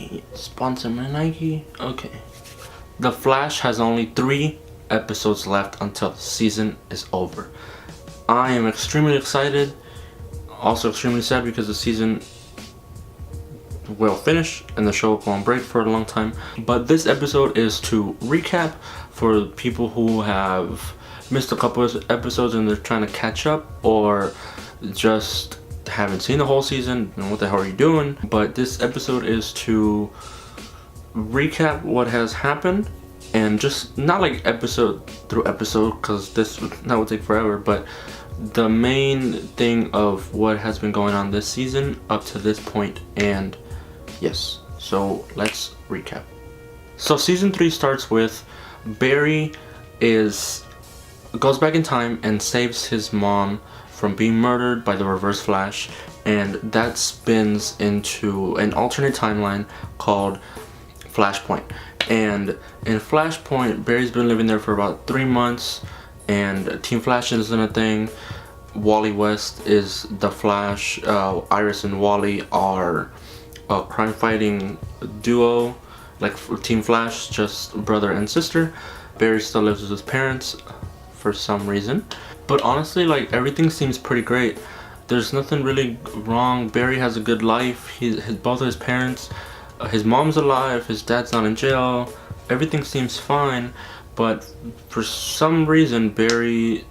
Nike. Sponsored by Nike? Okay. The Flash has only 3 episodes left until the season is over. I am extremely excited, also extremely sad because the season will finish and the show will go on break for a long time. But this episode is to recap for people who have missed a couple of episodes and they're trying to catch up, or just haven't seen the whole season and what the hell are you doing. But this episode is to recap what has happened, and just not like episode through episode because that would take forever, but the main thing of what has been going on this season up to this point. And yes, so let's recap. So season 3 starts with Barry goes back in time and saves his mom from being murdered by the Reverse Flash, and that spins into an alternate timeline called Flashpoint. And in Flashpoint, Barry's been living there for about 3 months, and Team Flash isn't a thing. Wally West is the Flash. Iris and Wally are a crime-fighting duo, like Team Flash, just brother and sister. Barry still lives with his parents for some reason, but honestly, like, everything seems pretty great. There's nothing really wrong. Barry has a good life. Both of his parents, his mom's alive, his dad's not in jail. Everything seems fine, but for some reason Barry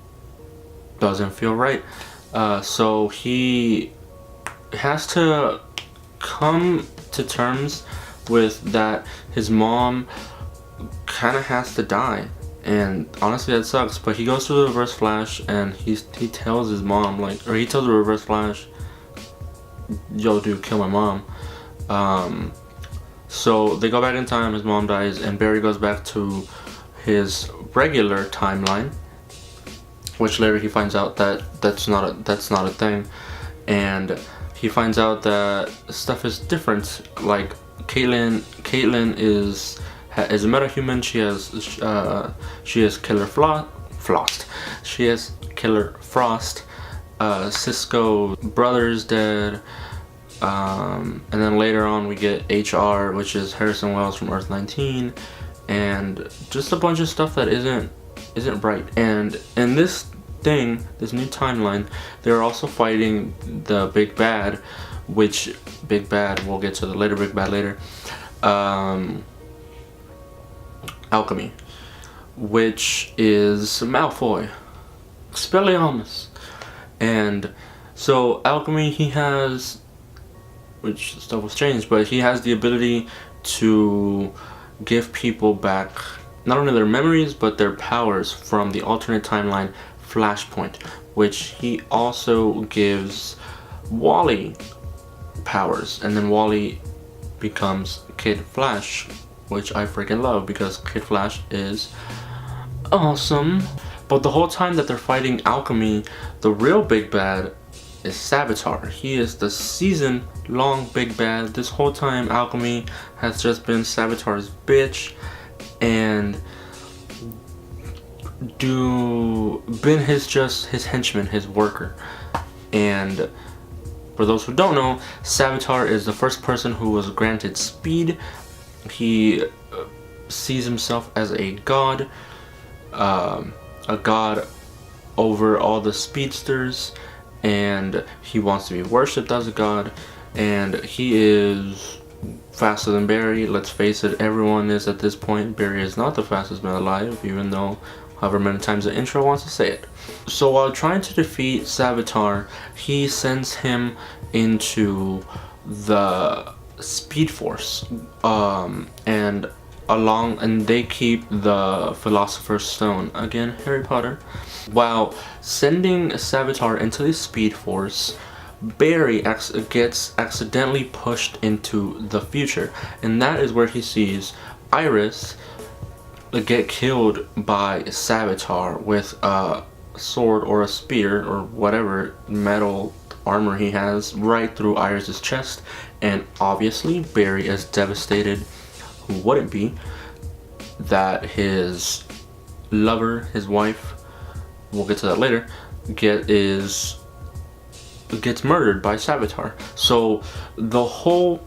doesn't feel right. So he has to come to terms with that his mom kind of has to die, and honestly that sucks. But he goes to the Reverse Flash and he tells his mom, he tells the Reverse Flash, yo dude, kill my mom. So they go back in time, his mom dies, and Barry goes back to his regular timeline, which later he finds out that that's not a thing, and he finds out that stuff is different. Like Caitlin is a metahuman. She has Killer Frost. She has Killer Frost. Cisco brother's dead. And then later on we get HR, which is Harrison Wells from Earth 19, and just a bunch of stuff that isn't right. And in this new timeline, they're also fighting the Big Bad, which Big Bad, we'll get to the Big Bad later. Alchemy, which is Malfoy, Expelliarmus. And so Alchemy, he has, which stuff was changed, but he has the ability to give people back not only their memories but their powers from the alternate timeline Flashpoint, which he also gives Wally powers, and then Wally becomes Kid Flash, which I freaking love because Kid Flash is awesome. But the whole time that they're fighting Alchemy, the real Big Bad is Savitar. He is the season-long Big Bad. This whole time Alchemy has just been Savitar's bitch and been his henchman, his worker. And for those who don't know, Savitar is the first person who was granted speed. He sees himself as a god over all the speedsters, and he wants to be worshipped as a god. And he is faster than Barry. Let's face it, everyone is at this point. Barry is not the fastest man alive, even though however many times the intro wants to say it. So while trying to defeat Savitar, he sends him into the Speed Force, and they keep the Philosopher's Stone, again Harry Potter. While sending Savitar into the Speed Force, Barry gets accidentally pushed into the future, and that is where he sees Iris get killed by Savitar with a sword or a spear or whatever metal armor he has right through Iris's chest. And obviously Barry is devastated. Who wouldn't be? That his lover, his wife, we'll get to that later, gets murdered by Savitar. So the whole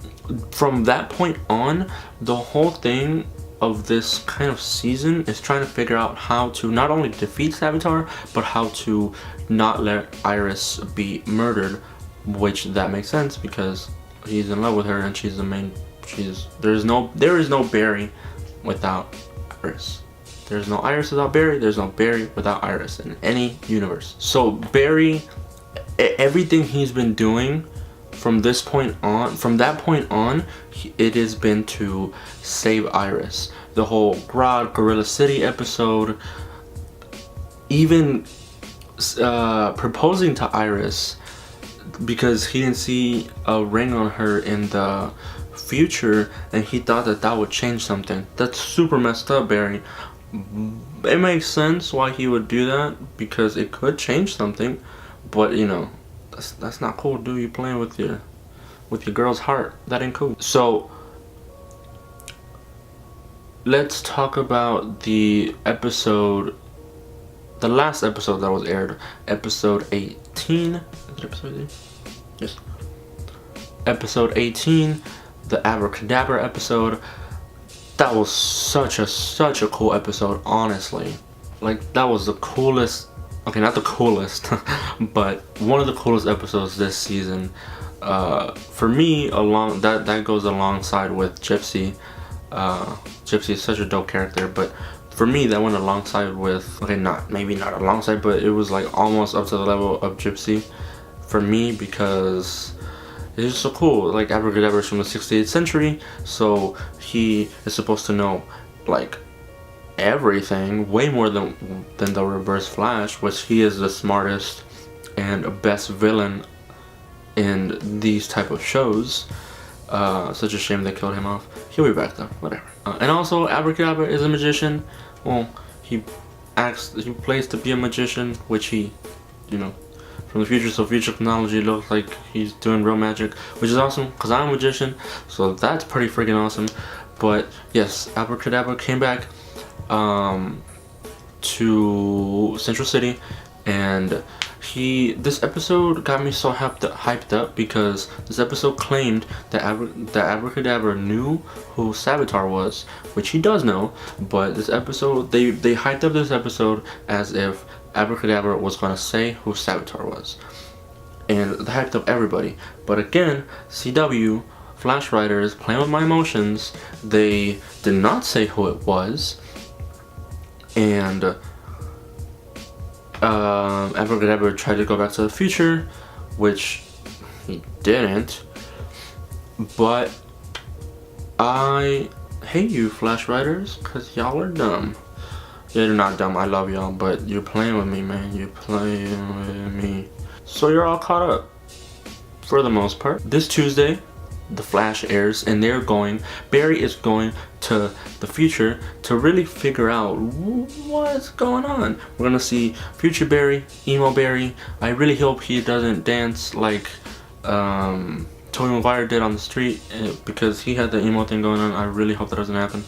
from that point on, the whole thing of this kind of season is trying to figure out how to not only defeat Savitar, but how to not let Iris be murdered, which that makes sense because he's in love with her and she's the main. There is no Barry without Iris. There's no Iris without Barry. There's no Barry without Iris in any universe. So Barry, everything he's been doing from that point on, it has been to save Iris. The whole Grodd Gorilla City episode, even proposing to Iris because he didn't see a ring on her in the future and he thought that would change something. That's super messed up, Barry. It makes sense why he would do that because it could change something, but you know, that's not cool, dude. You playing with your girl's heart. That ain't cool. So let's talk about the last episode that was aired, episode 18. Is it episode 18? Yes. Episode 18, the Abracadabra episode. That was such a cool episode, honestly. Like, that was the coolest, okay, not the coolest, but one of the coolest episodes this season. For me, that goes alongside with Gypsy. Gypsy is such a dope character, but for me that went alongside with, okay, maybe not alongside, but it was like almost up to the level of Gypsy for me because it's just so cool. Like, Abracadabra is from the 68th century, so he is supposed to know like everything, way more than the Reverse Flash, which he is the smartest and best villain in these type of shows. Such a shame they killed him off. He'll be back though, whatever. And also, Abracadabra is a magician. Well, he plays to be a magician, which he, you know, from the future, so future technology looks like he's doing real magic, which is awesome because I'm a magician, so that's pretty freaking awesome. But yes, Abracadabra came back to Central City, and this episode got me so hyped up because this episode claimed that Abracadabra knew who Savitar was, which he does know, but this episode, they hyped up this episode as if Abracadabra was going to say who Savitar was, and they hyped up everybody. But again, CW, Flash writers, playing with my emotions, they did not say who it was, and Abracadabra tried to go back to the future, which he didn't. But I hate you, Flash writers, because y'all are dumb. Yeah, you're not dumb, I love y'all, but you're playing with me, man. You're playing with me. So you're all caught up, for the most part. This Tuesday, The Flash airs, and Barry is going to the future to really figure out what's going on. We're gonna see future Barry, emo Barry. I really hope he doesn't dance like Tobey Maguire did on the street, because he had the emo thing going on. I really hope that doesn't happen.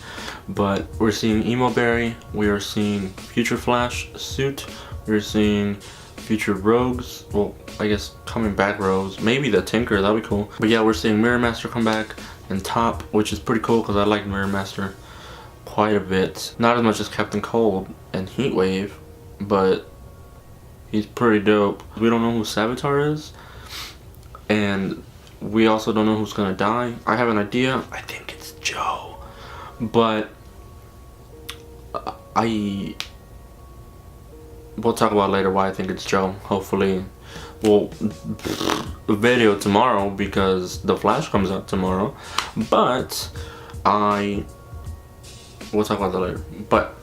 But we're seeing emo Barry, we are seeing future Flash suit, we're seeing future Rogues, well, I guess coming back Rogues, maybe the Tinker, that'd be cool. But yeah, we're seeing Mirror Master come back and Top, which is pretty cool because I like Mirror Master quite a bit. Not as much as Captain Cold and Heatwave, but he's pretty dope. We don't know who Savitar is, and we also don't know who's gonna die. I have an idea. I think it's Joe, but we'll talk about later why I think it's Joe. Hopefully, well, the video tomorrow because The Flash comes out tomorrow. But we'll talk about that later. But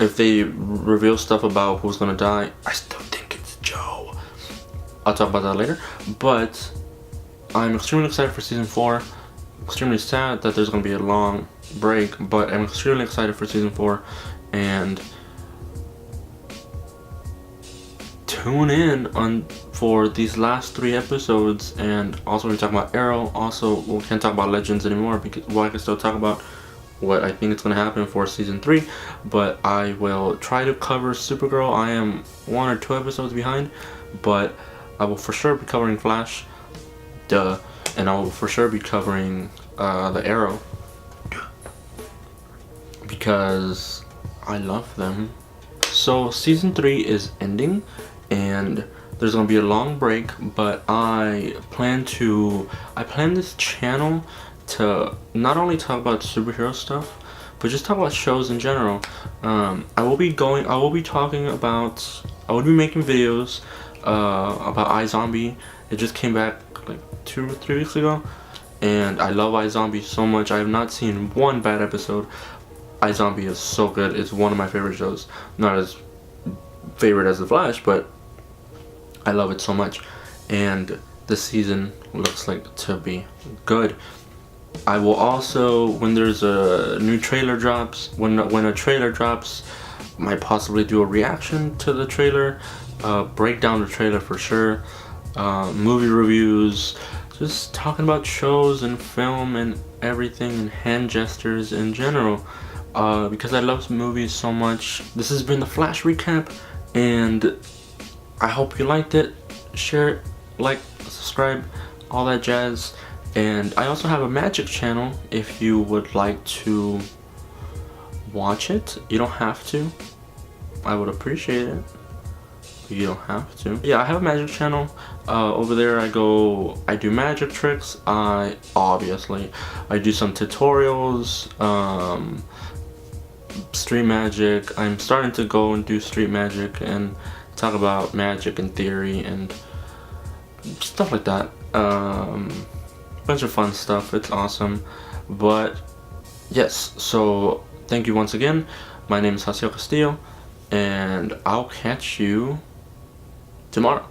if they reveal stuff about who's gonna die, I still think it's Joe. I'll talk about that later. But I'm extremely excited for season 4. Extremely sad that there's gonna be a long break, but I'm extremely excited for season 4, and tune in for these last 3 episodes. And also, we're talking about Arrow. Also, we can't talk about Legends anymore because, well, I can still talk about what I think is going to happen for season 3, but I will try to cover Supergirl. I am 1 or 2 episodes behind, but I will for sure be covering Flash. Duh. and I will for sure be covering the Arrow because I love them. So season 3 is ending, and there's gonna be a long break, but I plan this channel to not only talk about superhero stuff, but just talk about shows in general. I will be making videos about iZombie. It just came back like 2 or 3 weeks ago, and I love iZombie so much. I have not seen one bad episode. iZombie is so good. It's one of my favorite shows. Not as favorite as The Flash, but I love it so much. And this season looks like to be good. I will also, when there's a new trailer drops, when a trailer drops, might possibly do a reaction to the trailer, break down the trailer for sure, movie reviews, just talking about shows and film and everything, and hand gestures in general, because I love movies so much. This has been the Flash recap, and I hope you liked it. Share it, like, subscribe, all that jazz. And I also have a magic channel if you would like to watch it. You don't have to. I would appreciate it. You don't have to. Yeah, I have a magic channel. Over there I do magic tricks. I do some tutorials, street magic. I'm starting to go and do street magic and talk about magic and theory and stuff like that. Bunch of fun stuff. It's awesome. But yes, so thank you once again. My name is Haseo Castillo, and I'll catch you tomorrow.